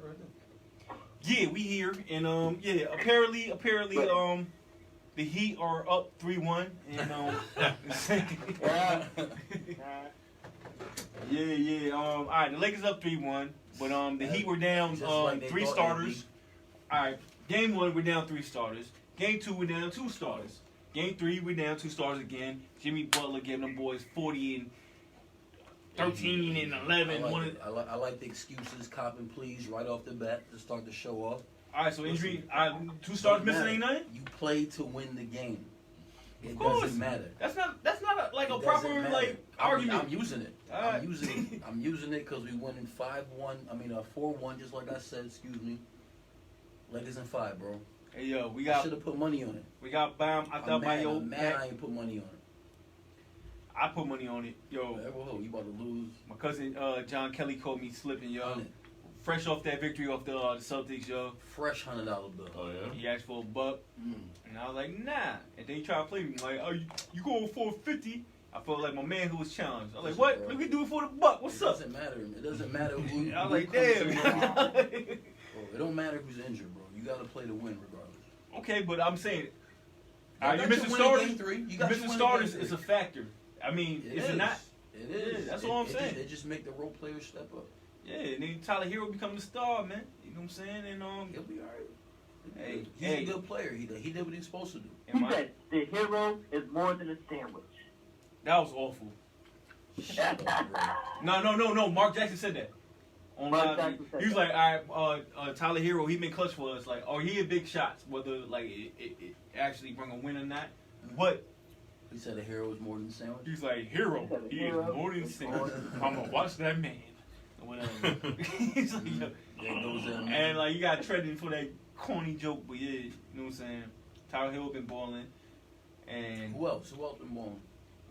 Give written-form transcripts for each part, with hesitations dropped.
that right there. Yeah, we here, and apparently, the Heat are up 3-1, and all right, the Lakers up 3-1, but the Heat were down three starters. All right, game 1 we're down 3 starters. Game 2 we're down 2 starters. Game 3 we're down 2 starters again. Jimmy Butler giving them boys 40 and 13 and 11. I like the excuses, cop and please, right off the bat to start the show off. All right, so injury, 2 starters missing ain't nothing. You play to win the game. It course. Doesn't matter. That's not a proper argument. I'm using it. I'm using it because we won in 4-1, just like I said. Excuse me. Lakers in 5, bro. Hey yo, I should have put money on it. We got Bam. I'm mad I ain't put money on it. I put money on it, yo. You about to lose. My cousin John Kelly called me slipping, yo. Fresh off that victory off the Celtics, yo. Fresh $100 bill. Oh yeah. He asked for $1, and I was like, nah. And then he tried to play me like, oh, you going for $50? I felt like my man who was challenged. I was like, what? Bro. Let me do it for $1. What's up? It doesn't matter who. I was like, damn. Bro, it don't matter who's injured, bro. You gotta play to win regardless. Okay, but I'm saying, you missing starters. You missing starters is a factor. I mean, is it not? It is. That's all I'm saying. They just make the role players step up. Yeah, and then Tyler Hero becoming the star, man. You know what I'm saying? And he'll be alright. He's a good player. He did what he was supposed to do. He said the hero is more than a sandwich. That was awful. Shut up, bro. No. Mark Jackson said that. He was like, all right, Tyler Hero, he been clutch for us. Like, he had big shots, whether like it actually bring a win or not. But he said a hero is more than a sandwich. He's like, hero, he is more than a sandwich. I'm gonna watch that man. Whatever. He's like, and like you got trending for that corny joke, but yeah, you know what I'm saying. Tyler Hill been balling, and who else? Who else been balling?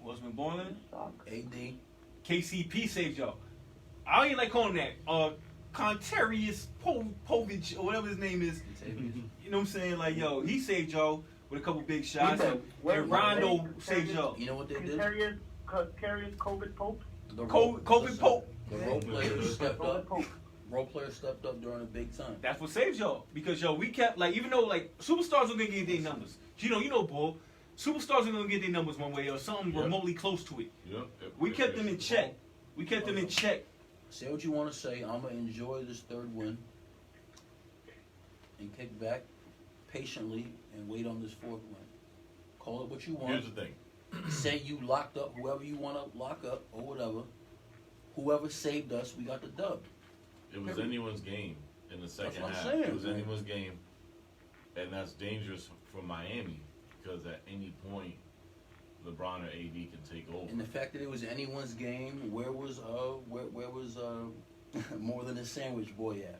Who else been balling? AD. KCP saved y'all. I don't even like calling that. Contarius Povich or whatever his name is. You know what I'm saying? Like he saved y'all with a couple big shots, and Rondo saved y'all. You know what they did? Contarius COVID Pope. COVID Pope. The role players stepped up. Role players stepped up during a big time. That's what saves y'all. Because we kept even though superstars are gonna get their numbers. You know, Bull. Superstars are gonna get their numbers one way or something remotely close to it. Yep. We kept them in check. Say what you want to say. I'm gonna enjoy this 3rd win and kick back patiently and wait on this 4th win. Call it what you want. Here's the thing. Say you locked up whoever you want to lock up or whatever. Whoever saved us, we got the dub. It was anyone's game in the second half. Saying, it was anyone's game, and that's dangerous for Miami because at any point, LeBron or AD can take over. And the fact that it was anyone's game, where was more than a sandwich boy at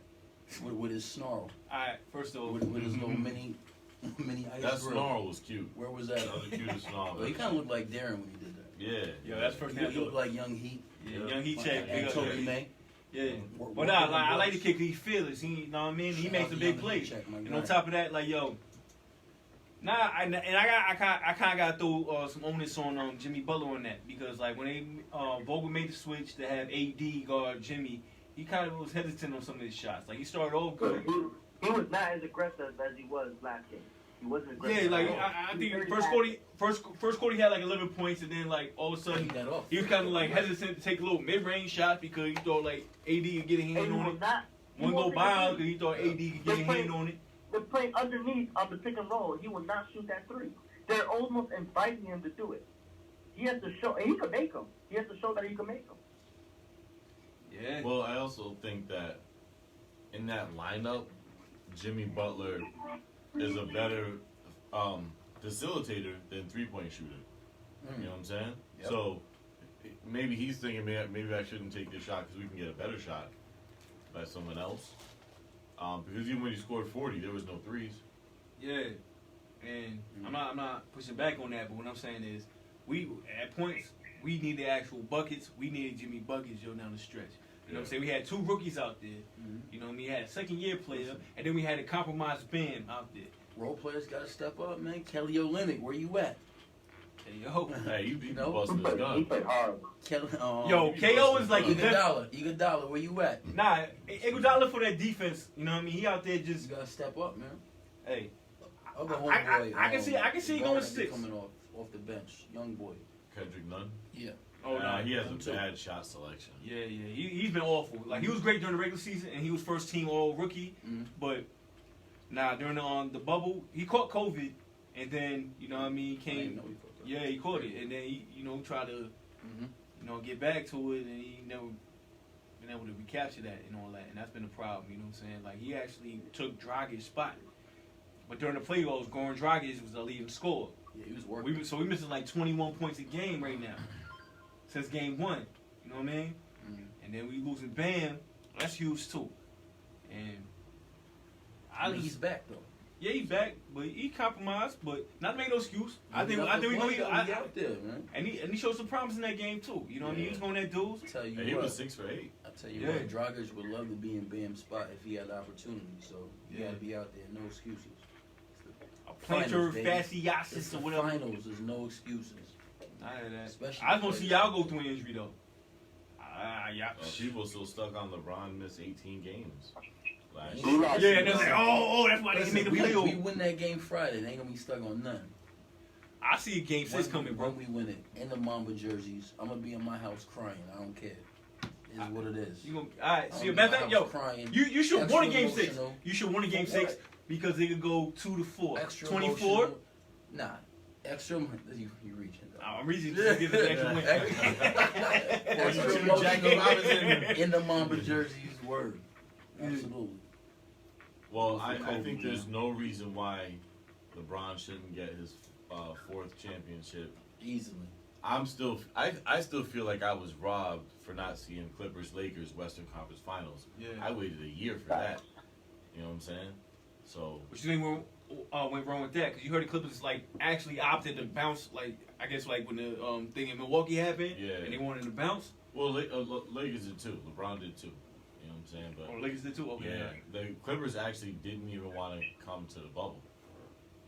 with his snarl? Alright, first of all, with his little mini ice that grill. snarl was cute. Where was that? That was the cutest snarl. Well, he kind of looked like Darren when he did that. Yeah. Yo, that's first He looked like Young Heat. Yeah, Young Heat check. Tony May. Yeah. But I like the kick. He fearless. You know what I mean? He makes a big play. And on top of that, I kind of got to throw some onus on Jimmy Butler on that because when Vogel made the switch to have AD guard Jimmy, he kind of was hesitant on some of his shots. He started off good. He was not as aggressive as he was last game. He wasn't aggressive. Yeah, I think first quarter he had 11 points, and then all of a sudden he was kind of hesitant to take a little mid-range shot because he thought AD could get a hand on it. One go by because he thought AD could get a hand on it. They're playing underneath on the pick and roll. He will not shoot that 3. They're almost inviting him to do it. He has to show, and he can make them. He has to show that he can make them. Yeah. Well, I also think that in that lineup, Jimmy Butler is a better facilitator than 3-point shooter. You know what I'm saying? Yep. So maybe he's thinking maybe I shouldn't take this shot because we can get a better shot by someone else. Because even when he scored 40, there was no threes. Yeah, and I'm not pushing back on that, but what I'm saying is at points we need the actual buckets. We needed Jimmy buckets down the stretch. You know what I'm saying? We had 2 rookies out there. You know what I mean? We had a second-year player, and then we had a compromised Bam out there. Role players got to step up, man. Kelly Olynyk, where you at? KO. Hey, you be You know? busting his He gun. played horrible. Yo, KO is like the Iguodala, where you at? Nah, Iguodala for that defense. You know what I mean? He out there You just gotta step up, man. hey. Other I homeboy. can see he going guard 6. coming off the bench, young boy. Kendrick Nunn. Yeah. Oh no, He has him a too. bad shot selection. Yeah. He's been awful. Like he was great during the regular season, and he was first team all rookie. Mhm. But during the bubble, he caught COVID, and then you know what I mean I didn't came. know he caught that. Yeah, he caught it, and then he tried to get back to it, and he never been able to recapture that and all that, and that's been a problem. You know what I'm saying? Like he actually took Dragic's spot, but during the playoffs, Goran Dragic was the leading scorer. Yeah, he was working. We missing like 21 points a game right now since game 1. You know what I mean? Mhm. And then we losing Bam. That's huge too. And I mean, he's back though. yeah, he's back, but he compromised. But not to make no excuse. I think we He gonna out there, man. and he showed some promise in that game too. You know what I mean? He was going at dudes. Tell you Hey, he what, was 6 for 8. I tell you Yeah. what, Dragic would love to be in Bam's spot if he had the opportunity. So you Yeah. gotta be out there, no excuses. A plantar Finals, baby. It's fasciitis the or whatever. finals. There's no excuses. I heard that. Especially I was gonna see y'all go through an injury though. Yeah. People still stuck on LeBron missed 18 games last Yeah. year. Yeah, and they're like, oh, that's why they Listen, made the we playoff. win that game Friday. They ain't gonna be stuck on none. I see a game 6 coming, bro. When we win it in the Mamba jerseys, I'm gonna be in my house crying. I don't care. It's what it is. You gonna all right? I'm See, in matter my of fact, house yo, crying. you should Extra win a game 6. emotional. You should win a game For 6 what? because it could go 2 to 4, Extra 24. emotional. Nah, extra. You reaching? Though. I'm reaching to give it an extra Extra win. emotional in the Mamba jerseys. Word. Absolutely. Well, I think there's no reason why LeBron shouldn't get his 4th championship. Easily. I still feel like I was robbed for not seeing Clippers-Lakers Western Conference Finals. Yeah. I waited a year for that. You know what I'm saying? So What you think went wrong with that? Because you heard the Clippers like actually opted to bounce. Like I guess like when the thing in Milwaukee happened, Yeah. and they wanted to bounce. well, Lakers did too. LeBron did too. You know what I'm saying? But Or Lakers did too. Okay. yeah, the Clippers actually didn't even want to come to the bubble.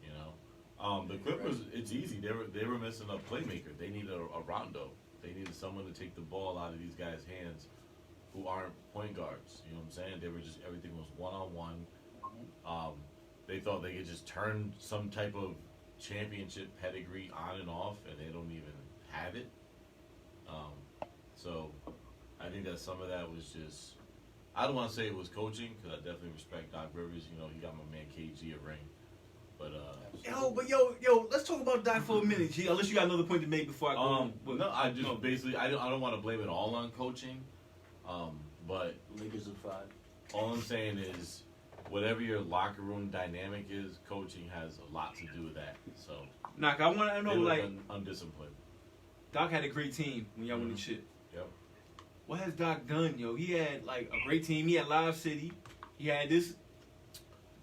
You know, the Clippers. It's easy. They were missing a playmaker. They needed a Rondo. They needed someone to take the ball out of these guys' hands, who aren't point guards. You know what I'm saying? They were just everything was 1-on-1. They thought they could just turn some type of championship pedigree on and off, and they don't even have it. So I think that some of that was just. I don't want to say it was coaching because I definitely respect Doc Rivers. You know, he got my man KG a ring, but Yo, let's talk about Doc for a minute, G. Unless you got another point to make before I go on. no, I just basically I don't want to blame it all on coaching, but Lakers are 5. all I'm saying is whatever your locker room dynamic is, coaching has a lot to do with that. So Knock, I want to know they look like undisciplined. Doc had a great team when y'all won the shit. Yep. What has Doc done, yo? He had like a great team. He had Live City. He had this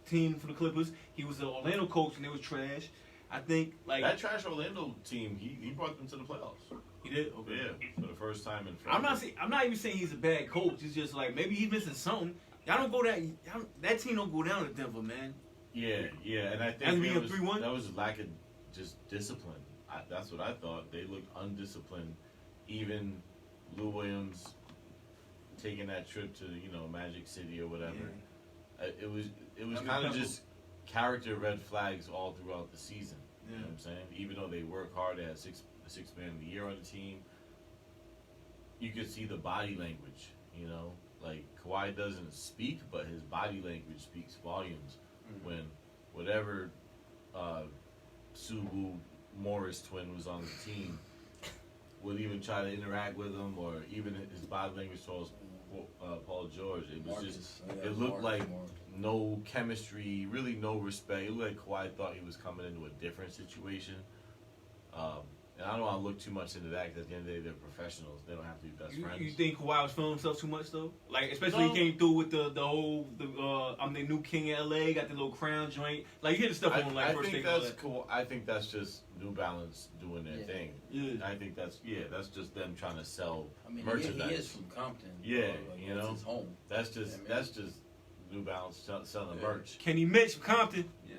team for the Clippers. He was the Orlando coach and they was trash. I think like That trash Orlando team, he brought them to the playoffs. he did. Okay. Yeah, for the first time in forever. I'm not even saying he's a bad coach. It's just like maybe he's missing something. Y'all don't go down. That team don't go down to Denver, man. Yeah, and I think As we have 3-1? that was lack of just discipline. That's what I thought. They looked undisciplined. Even Lou Williams taking that trip to Magic City or whatever. It was kind of just character red flags all throughout the season. You know what I'm saying? Even though they work hard, they had six man of the year on the team. You could see the body language. Like Kawhi doesn't speak, but his body language speaks volumes. When whatever Subu Morris twin was on the team would even try to interact with him, or even his body language towards Paul George. It was it looked like no chemistry, really no respect. It looked like Kawhi thought he was coming into a different situation. And I don't want to look too much into that because at the end of the day, they're professionals. They don't have to be best friends. You think Kawhi was feeling himself too much though? Like especially No. he came through with the whole I'm the new king of LA. Got the little crown joint. Like you hear the stuff on like I first think take. that's cool. I think that's just New Balance doing their thing. Yeah. I think that's just them trying to sell I mean, merchandise. he is from Compton. Yeah, like, that's his home. That's just New Balance selling merch. Kenny Mitch from Compton. Yeah,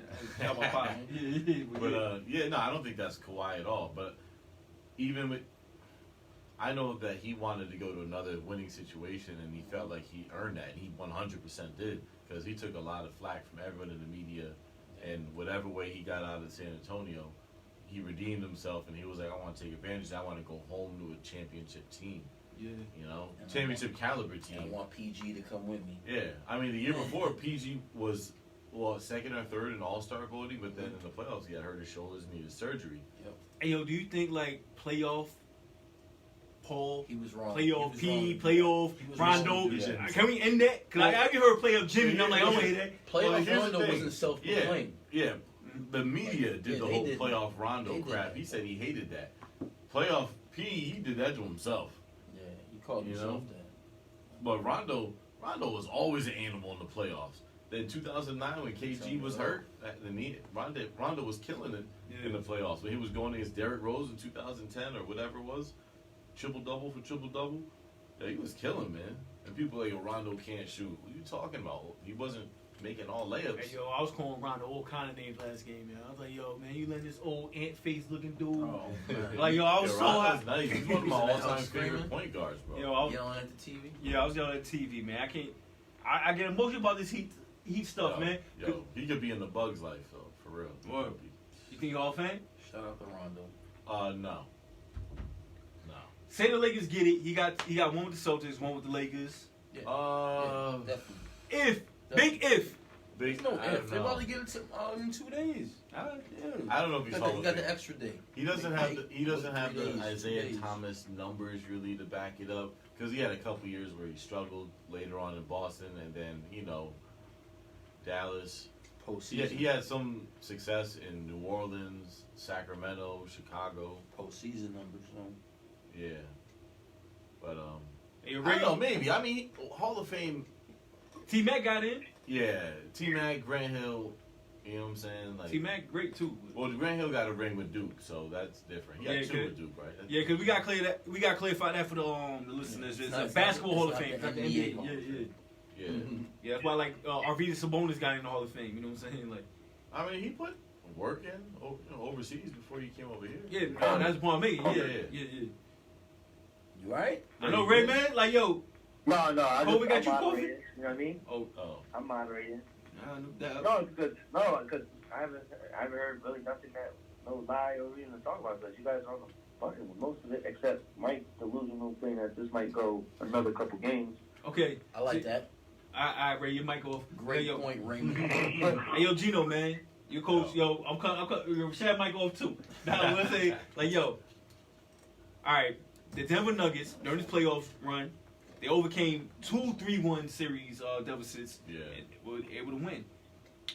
got my pop. But I don't think that's Kawhi at all. But even with, I know that he wanted to go to another winning situation, and he felt like he earned that, and he 100% did, because he took a lot of flack from everyone in the media, and whatever way he got out of San Antonio, he redeemed himself, and he was like, I want to take advantage, I want to go home to a championship team. Yeah. You know, And championship caliber team. I want PG to come with me. Yeah, I mean, the year before, PG was, second or third in All-Star voting, but then in the playoffs, he had hurt his shoulders and needed surgery. Yep. Hey, yo, do you think, like, playoff Paul, He was wrong. playoff He was P, wrong. playoff He was Rondo? wrong. Yeah. Can we end that? Because I heard playoff Jimmy, and I'm like, I don't hear that. Playoff Well, here's the Rondo thing. wasn't self-proclaimed. Yeah, the media Like, did yeah, the they whole did. playoff Rondo They did crap. that. He said he hated that. Playoff P, he did that to himself. Yeah, he called You himself know? that. But Rondo was always an animal in the playoffs. Then 2009 when KG was hurt, Rondo was killing it in the playoffs. When he was going against Derrick Rose in 2010 or whatever it was, triple-double for triple-double. Yeah, he was killing, man. And people like, yo, Rondo can't shoot. What are you talking about? He wasn't making all layups. Hey, yo, I was calling Rondo all kind of names last game, man. I was like, yo, man, you letting this old ant face looking dude. Oh, man. Like, yo, I was so Rondo's high. nice. He's one of my He's an all-time out-screamer. favorite point guards, bro. Yo, I was, Yelling at the TV? yeah, I was yelling at TV, man. I can't. I get emotional about this heat stuff, man. Yo, he could be in the Bugs life, though, for real. He What? could be. You think you Hall of Fame? Shout out to Rondo. No. Say the Lakers get it. He got one with the Celtics, one with the Lakers. Yeah, Yeah. definitely. If big if. Big, No, I if don't they're know. about to get it in 2 days. Yeah. I don't know if he's You Hall of got the Fame. extra day. He doesn't have the, he doesn't have 3 the days, 2 Isaiah days. Thomas numbers really to back it up, because he had a couple years where he struggled later on in Boston, and then Dallas. Postseason. He had some success in New Orleans, Sacramento, Chicago. Postseason numbers. So. Yeah, but Hey, I don't know, maybe. I mean, Hall of Fame. T Mac got in. Yeah, T Mac, Grant Hill. You know what I'm saying? Like, T Mac great too. well, Grant Hill got a ring with Duke, so that's different. He got Yeah, two good. with Duke, right? That's Yeah, because we got to clear that. We got to clarify that for the listeners. It's It's not- a it's basketball not- Hall it's of not Fame, the not the NBA NBA. Hall of Yeah, Fame. Yeah. yeah. That's why like Arvidas Sabonis got in the Hall of Fame. You know what I'm saying? Like, I mean, he put work in overseas before he came over here. yeah, no, that's the point I'm making. Yeah, Yeah. yeah. You alright? I know, Ray, man. Like, yo, No, Kobe got you I'm coffee? moderated, you know what I mean? Oh, I'm moderated. no doubt. No, it's good. No, because I haven't heard really nothing that no lie or reason to talk about this. You guys are fucking with most of it, except Mike's delusional thing that this might go another couple games. Okay, I like that. I Ray, your mic off. Great Hey, yo. point, Raymond. Hey, yo, Gino, man. Your coach, yo, I'm share mic off too. Now, I'm gonna say, like, yo, all right, the Denver Nuggets during this playoff run, they overcame 2 3-1 series deficits. Yeah. And were able to win.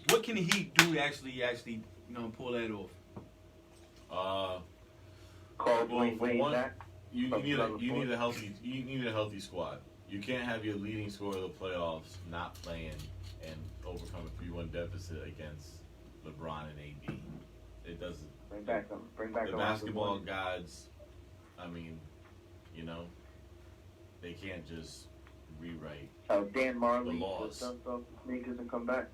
What can he do to actually, pull that off? Call Well, Dwayne for Wade one, back. you need a healthy squad. You can't have your leading scorer of the playoffs not playing and overcome a 3-1 deficit against LeBron and AD. It doesn't. Bring back The around basketball the gods, I mean, they can't just rewrite. How Dan Marley The laws. just dumps off the sneakers and come back.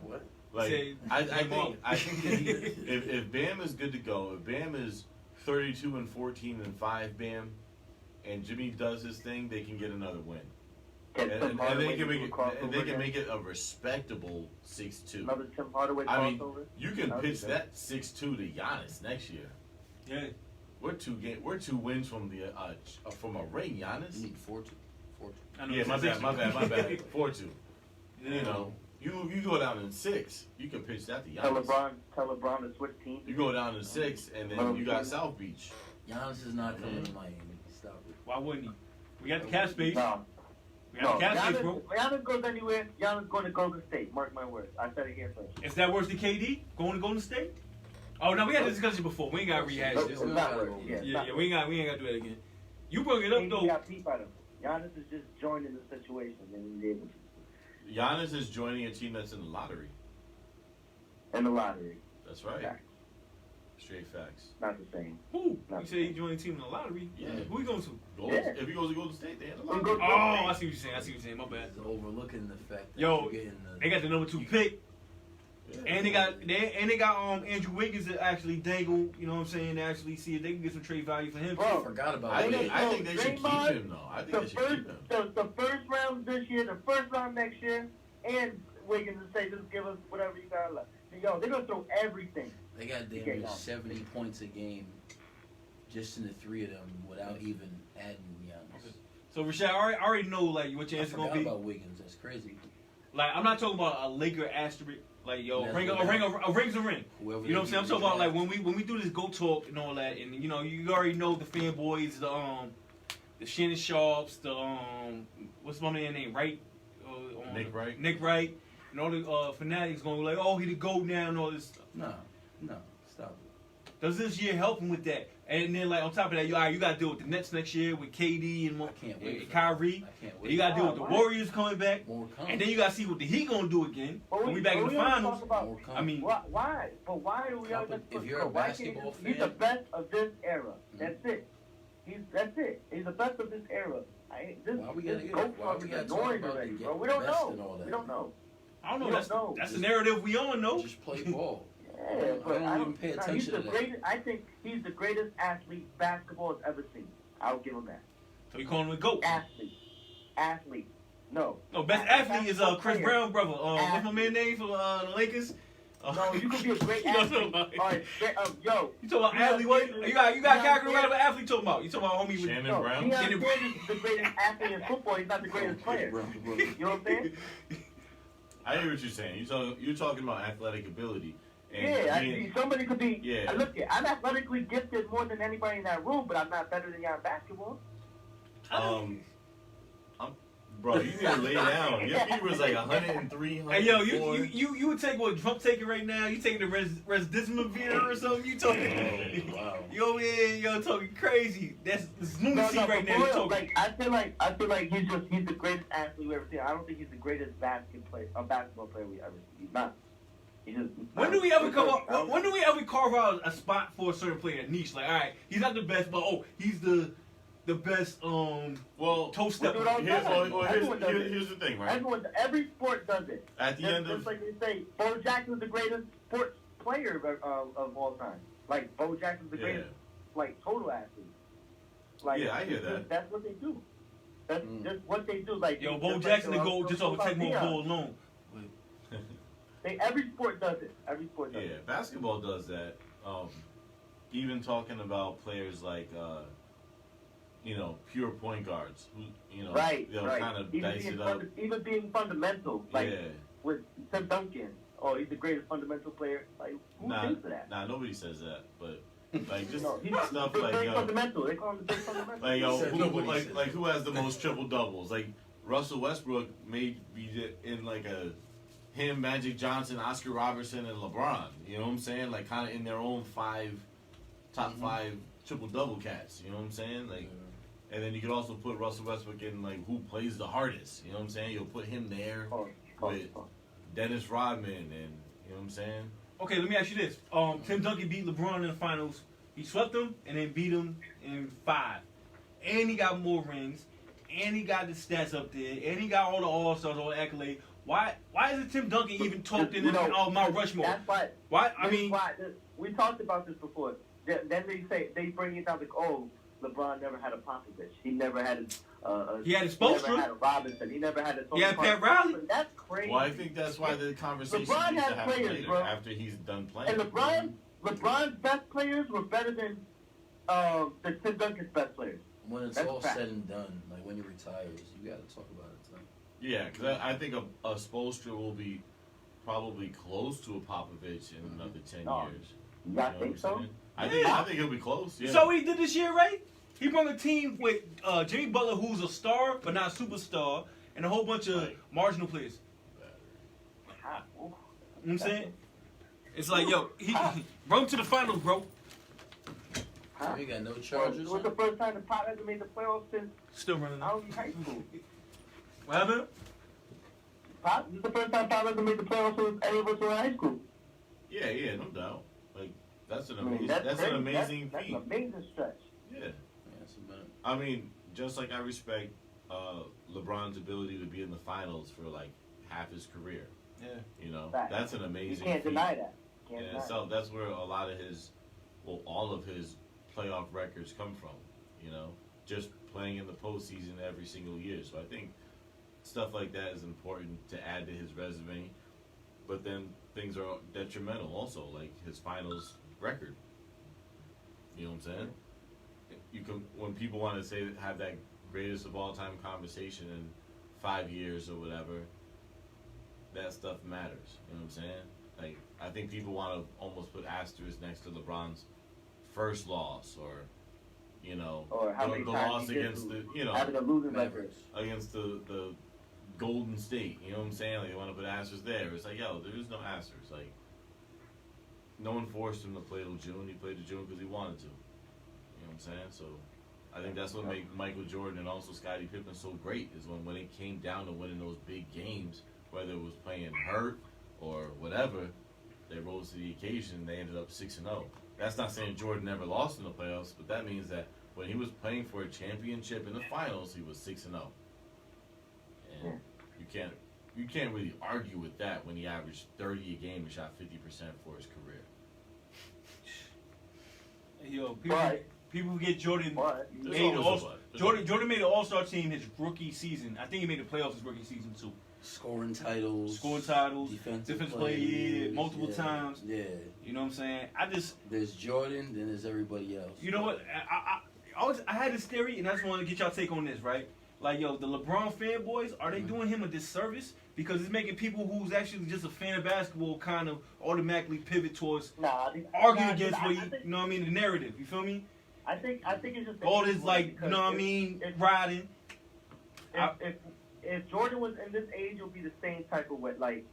What? Like, Say, I Dan Marley. think that if Bam is good to go, if Bam is 32 and 14 and 5, Bam, and Jimmy does his thing, they can get another win. Get And Tim Hardaway they can to make do a it. crossover And they can again. make it a respectable 6-2. Another Tim Hardaway I mean, crossover. you can That would pitch be that 6-2 to Giannis next year. Yeah. We're two wins from from a ring, You Giannis. need 4-2. I know Yeah, it's my bad. six. 4-2. Yeah. You know, you go down in 6. You can pitch that to Tell Giannis. LeBron to switch teams. You go down in 6, and then you got South Beach. Giannis is not coming to Miami. Stop it. Why wouldn't he? We got the cap space. No. We got the cap space, bro. Giannis goes anywhere. Giannis going to Golden State. Mark my words. I said it here first. Is that worse than KD going to Golden State? Oh no, we had this discussion before. We ain't got to rehash Nope. this. We don't not gotta worse. go Yeah, over Yeah, we ain't got to do that again. You brought it up KD though. got peep at him. Giannis is just joining the situation and he's able to. Giannis is joining a team that's in the lottery. In the lottery. That's right. Facts. Straight facts. Not the same. Who? You say he joined the team in the lottery? Yeah. Who he going to? If he goes to Golden State, they in the We'll lottery. go- Oh, I see what you're saying. My bad. He's overlooking the fact that Yo, you're getting They got the number 2 pick. And they got Andrew Wiggins to actually dangle, you know what I'm saying, to actually see if they can get some trade value for him. I forgot about I Wiggins. think they should keep him though. I think they should keep him. The first round this year, the first round next year, and Wiggins to say just give us whatever you got left. Yo, they're gonna throw everything. They got damn near 70 points a game just in the three of them without even adding Giannis. So Rashad, I already know like what your I answer gonna forgot be. about Wiggins. That's crazy. Like I'm not talking about a Laker asterisk. Like yo, a ring's a ring. Whoever You know what I'm saying? I'm talking about like when we do this go talk and all that, and you know you already know the fanboys, the Shannon Sharps, the what's my man name, Wright, Nick Wright, and all the fanatics going like, oh, he the GOAT now and all this stuff. No, stop it. Does this year help him with that? And then like on top of that, you got to deal with the Nets next year with KD and Kyrie. I can't wait. And you got to deal with the Warriors coming back. More coming. And then you got to see what the Heat gonna do again. When we back in the finals. I mean, why? But why do we always? If you're a basketball fan, he's the best of this era. That's it. That's it. He's the best of this era. Why we gotta talk about the bro? We don't know. We don't know. I don't know. That's the narrative we on, know. Just play ball. Yeah, but I don't even pay attention to that. I think he's the greatest athlete basketball has ever seen. I'll give him that. So you calling him a GOAT? Athlete. No. No, best athlete is Chris Brown, brother. What's my man name for the Lakers? No, you can be a great athlete. All right, yo. You talking about athlete? What? You got character of an athlete talking about? You talking about homie with Shannon Brown? Shannon Brown is the greatest athlete in football. He's not the greatest player. You know what I'm saying? I hear what you're saying. You're talking about athletic ability. And somebody could be. Yeah. Look, I'm athletically gifted more than anybody in that room, but I'm not better than y'all in basketball. Bro, you need to lay down. Your fever is like 103. Hey, yo, you would take what Trump taking right now? You taking the Resdismavir or something? You talking? Wow. You over here, yo, talking crazy. That's lunacy right now. You talking? Like, I feel like he's the greatest athlete we ever seen. I don't think he's the greatest basketball player we ever seen. He's not. When do we ever carve out a spot for a certain player, a niche? Like, all right, he's not the best, but he's the best toe stepper. Here's the thing, right? Every sport does it. At the end of, just like they say, Bo Jackson's the greatest sports player of all time. Like Bo Jackson's the greatest, like total athlete. Like, yeah, I hear that. That's what they do. That's just what they do. Like yo, Bo Jackson to go just off take more ball alone. Every sport does it. Every sport does it. Yeah, basketball does that. Even talking about players like, pure point guards who, kind of dice it up. Even being fundamental, like with Tim Duncan. Oh, he's the greatest fundamental player. Like, who thinks of that? Nah, nobody says that, but like just stuff like fundamental. They call him the big fundamental. Like who has the most triple doubles? Like Russell Westbrook may be in like him, Magic Johnson, Oscar Robertson, and LeBron. You know what I'm saying? Like kind of in their own top five triple double cats. You know what I'm saying? Like, and then you could also put Russell Westbrook in like who plays the hardest. You know what I'm saying? You'll put him there with Dennis Rodman, and you know what I'm saying? Okay, let me ask you this. Tim Duncan beat LeBron in the finals. He swept him and then beat him in 5. And he got more rings. And he got the stats up there. And he got all the All-Stars, all the accolades. Why isn't Tim Duncan even talked in Mount Rushmore? That's why. Why? I mean, we talked about this before. Then they bring it down like, oh, LeBron never had a Popovich. He never had he had a Spoelstra. He never had a Robinson. He never had a Tony He had Pat Riley. That's crazy. Well, I think that's why the conversation LeBron needs to has happen players, later, bro. after he's done playing. And LeBron's best players were better than the Tim Duncan's best players. When it's all said and done, like when he retires, you got to talk about it. So. Yeah, because I think a Spoelstra will be probably close to a Popovich in another 10 years. You think so? I think he'll be close. Yeah. You saw what he did this year, right? He brought a team with Jimmy Butler, who's a star but not a superstar, and a whole bunch of marginal players. You know what I'm saying? It's like, yo, he brought him to the finals, bro. Huh? You got no charges. It was the first time the Pop hasn't made the playoffs since still running. I was in high school. What happened? Pop, this is the first time Pop hasn't made the playoffs since any of us were in high school. Yeah, no doubt. Like that's an amazing, that's an amazing feat. That's an amazing stretch. Yeah. I mean, just like I respect LeBron's ability to be in the finals for like half his career. Yeah. You know, Fact. that's an amazing You can't feat. deny that. Can't Yeah, deny so that's where a lot of his, well, all of his playoff records come from. You know, just playing in the postseason every single year. So I think stuff like that is important to add to his resume. But then things are detrimental also, like his finals record. You know what I'm saying? You can, when people want to say have that greatest of all time conversation in 5 years or whatever, that stuff matters. You know what I'm saying? Like, I think people want to almost put asterisks next to LeBron's first loss, or you know, Or how many the times loss he did against lose. the, you know, having a losing record. Mavericks. against the Golden State. You know what I'm saying? Like, they want to put asterisks there. It's like, yo, there is no asterisks. Like, no one forced him to play till June. He played till June because he wanted to. You know what I'm saying? So I think that's what made Michael Jordan and also Scottie Pippen so great, is when it came down to winning those big games, whether it was playing hurt or whatever, they rose to the occasion. They ended up 6-0. That's not saying Jordan never lost in the playoffs, but that means that when he was playing for a championship in the finals, he was 6-0. And you can't really argue with that when he averaged 30 a game and shot 50% for his career. Yo, But- people forget Jordan But- made There's an always all. a but. There's always- Jordan made an All-Star team his rookie season. I think he made the playoffs his rookie season too. Scoring titles. Defensive player of the year, multiple yeah, times. Yeah. You know what I'm saying? I just, There's Jordan, then there's everybody else. you know what? I had this theory, and I just wanted to get y'all take on this, right? Like, yo, the LeBron fanboys, are they doing him a disservice? Because it's making people who's actually just a fan of basketball kind of automatically pivot towards arguing against what you know what I mean, the narrative. You feel me? I think it's just All this, like, you know what I mean, riding. If Jordan was in this age, it would be the same type of way. Like,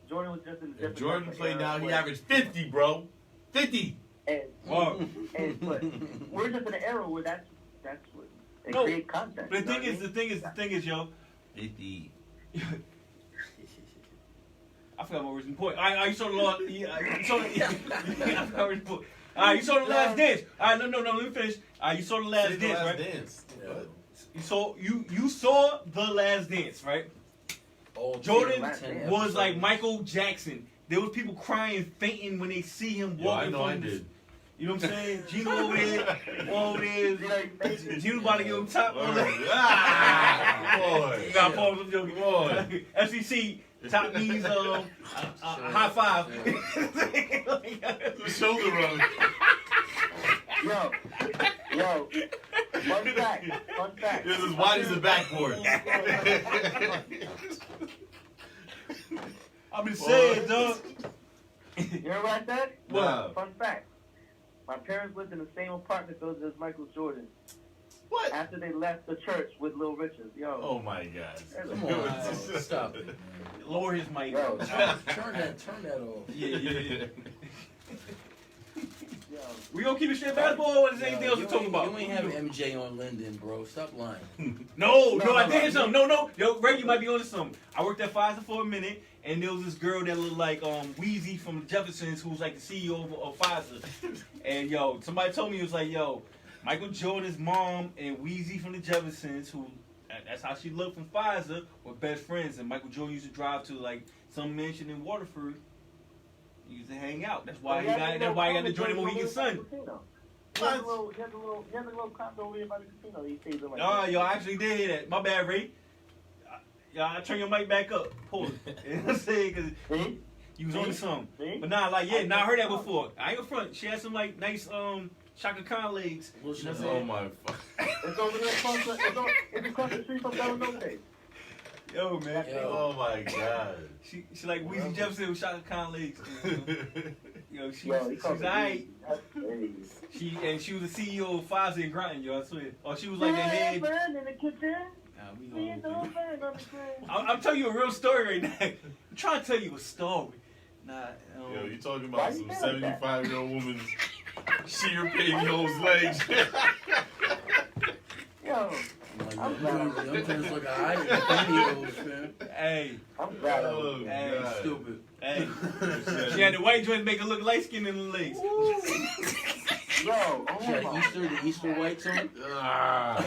Jordan was just in a different If Jordan type of played era now, he where- averaged 50, bro. 50. And, Wow. but we're just in an era where that's what it No, creates content. But you know what I mean? the thing is, yo, 50. I forgot my original point. All right, you saw the law. You saw the. I forgot my original point. All right, you saw the Last Dance. All right, no, let me finish. All right, you saw the Last Dance, right? Dance. Yeah. You saw the Last Dance, right? All Jordan 10 was like episodes. Michael Jackson. There was people crying, fainting when they see him Yo, I walking know I from this. did. You know what I'm saying? Gino over there. Gino about to give him top on Word. the. Ah, boy. You got pause. I'm joking. Boy. SEC top knees. High five. The shoulder run. Yo, fun fact. This is wide as the backboard. I've been saying, dog. You know what I said? What? Fun fact. My parents lived in the same apartment building as Michael Jordan. What? After they left the church with Lil Richard. Yo. Oh my God. Come on, stop it. Man. Lower his mic. Yo. Turn that off. Yeah. Yo. We gonna keep it straight basketball, or is there anything else to You talk ain't- about? You ain't have MJ on Linden, bro. Stop lying. No, No, I did no. hear something. No. Yo, Ray, you might be onto something. I worked at Pfizer for a minute, and there was this girl that looked like Wheezy from the Jeffersons, who was like the CEO of Pfizer. And yo, somebody told me, it was like, yo, Michael Jordan's mom and Wheezy from the Jeffersons, who that's how she looked from Pfizer, were best friends. And Michael Jordan used to drive to like some mansion in Waterford. He used to hang out. That's why he got the Jordan Mohegan Sun. He has a little condo over here by the casino. He stays in like Oh, yo, I actually did hear that. My bad, Ray. Y'all, turn your mic back up. Pause it. You know what I'm saying? Because you was on to something. See? But nah, like, yeah, I heard that before. I ain't gonna front. She had some, like, nice, Shaka Khan legs. You know what I'm Oh saying? my fuck. It's over there it's across the street from Delanote. Yo, man. Oh my God. She like Weezy Jefferson with Shaka Khan legs. Yo, she's He called me alright. Weezy. She was the CEO of Pfizer in Groton, yo, I swear. Or she was like the head. Burn in the kitchen. Nah, we See it gonna- all burn on the screen. I'm telling you a real story right now. I'm trying to tell you a story. Nah, Yo, you talking Why about you some say that? 75-year-old woman's sheer pantyhose legs. Yo, I'm just like, alright, pantyhose, man. hey, I'm glad I Oh, was Hey, God. Stupid. hey. She had the white joint to make her look light skinned in the legs. Yo, oh She had my. the Easter whites on. Ah.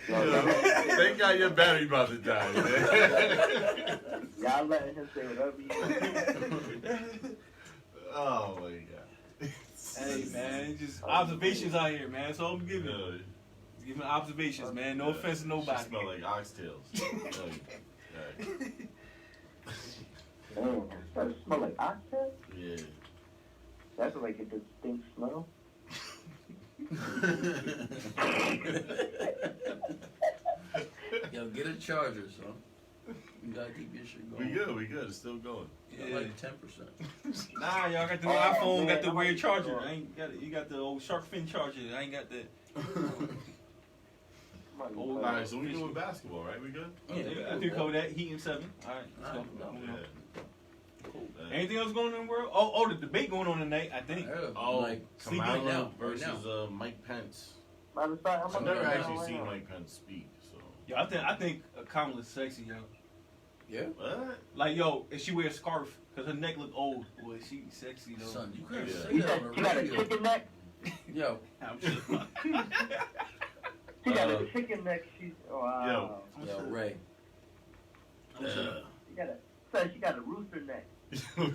Yo, Thank God your battery about to die, man. Y'all letting him say whatever he wants. Oh my God. Hey man, just observations out here, man. So I'm giving. Giving observations, man. No offense to nobody. She smell like oxtails. Damn, that smell like oxtail? Yeah. That's like a distinct smell. Yo, get a charger, son. You gotta keep your shit going. We good. It's still going. You got like 10%. Nah, y'all got the iPhone, got the weird charger. I ain't got it. You got the old shark fin charger. I ain't got that. Alright, so we doing basketball, right? We good? Yeah, I think cover that. Heat and 7. Alright, let's go. Yeah. Cool. Anything else going on in the world? Oh, the debate going on tonight, I think. Oh, like Kamala now, versus Mike Pence. Matter of fact, I've never actually seen Mike Pence speak, so. Yo, I think Kamala's sexy, yo. Yeah? What? Like, yo, if she wear a scarf, because her neck look old, boy, she sexy, though. Son, you can't Yeah. say that on She the got a radio. chicken neck. Yo, I'm just She got a chicken neck. She's wow. yo, Ray. She got a rooster neck.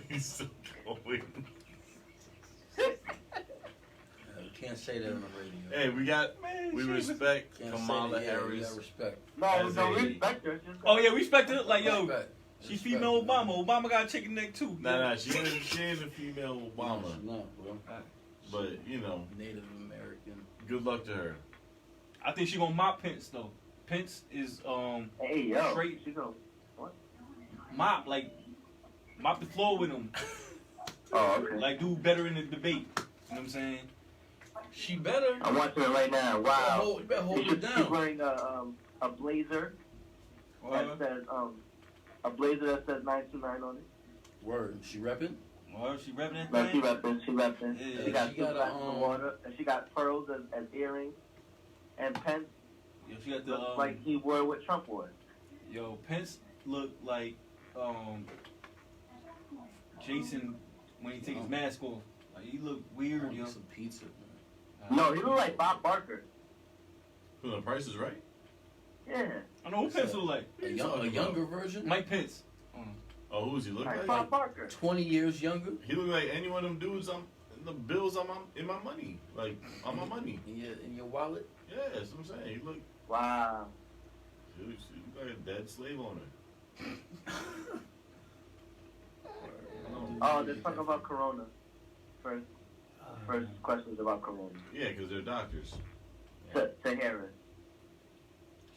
He's still going. Can't say that on the radio. Hey, we respect Can't Kamala say that. Yeah, you Harris. gotta respect. No, As no a- respect her. Just Oh, yeah, we respect her. Like, yo, Respect. she Respect, female man. Obama. Obama got a chicken neck, too. Nah, she ain't a female Obama. No, bro. But, you know, Native American. good luck to her. I think she gonna mop Pence, though. Pence is, hey yo, straight. she go. mop the floor with him. Oh, okay. Like, do better in the debate. You know what I'm saying? She better. I'm watching it right now. Wow. You better hold it She's down. wearing a blazer that says a blazer that says 929 on it. Word. She repping? Well, she repping that No, thing. she repping. Yeah, She got she two got a, glasses of water, and she got pearls as earrings. And Pence Yo, she got the, looks like he wore what Trump wore. yo, Pence look like, Jason when he take his mask off. Like, he look weird, yo. Some pizza, man. No, he look like Bob Barker. Who, the Price is Right? Yeah. I know who Pence look like. A younger version? Mike Pence. Oh, who does he look Like like? Bob Barker. 20 years younger? He look like any one of them dudes the bills in my money. Like, on my money. In your wallet? Yeah, that's what I'm saying. He look Wow. like a dead slave owner. Oh, let's talk about Corona. First questions about Corona. Yeah, because they're doctors. To Harris.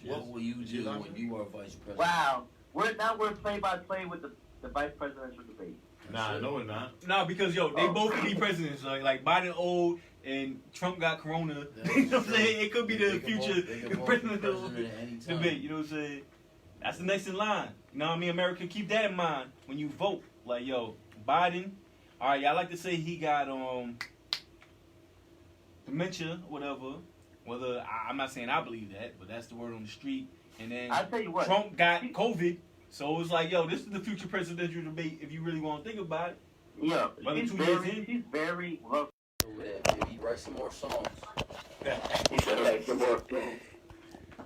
What will you do when you are vice president? Wow. We're play-by-play with the vice presidential debate. Nah, no, we're not. Nah, because yo, they both could be presidents. Like Biden old and Trump got corona. You know what I'm saying? It could be the future presidential debate. You know what I'm saying? That's the next in line. You know what I mean? America, keep that in mind when you vote. Like, yo, Biden. All right, y'all like to say he got dementia, whatever. Whether I'm not saying I believe that, but that's the word on the street. And then I tell you what, Trump got COVID. So it's like, yo, this is the future presidential debate if you really want to think about it. Yeah, Whether she's 2 years in. very well. Maybe write some more songs. He said, like, some more songs.